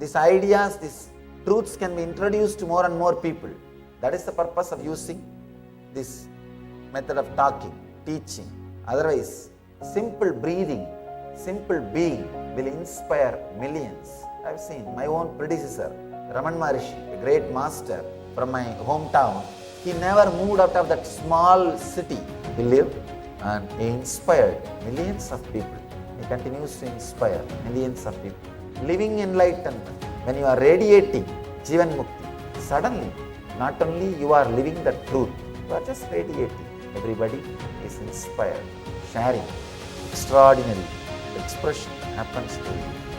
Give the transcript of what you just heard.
these ideas, these truths can be introduced to more and more people. That is the purpose of using this method of talking, teaching. Otherwise, simple breathing, simple being will inspire millions. I have seen my own predecessor, Raman Maharishi, a great master from my hometown. He never moved out of that small city. He lived and he inspired millions of people. He continues to inspire millions of people. Living enlightenment, when you are radiating Jivan Mukti, suddenly, not only you are living the truth, you are just radiating. Everybody is inspired, sharing. Extraordinary expression happens to you.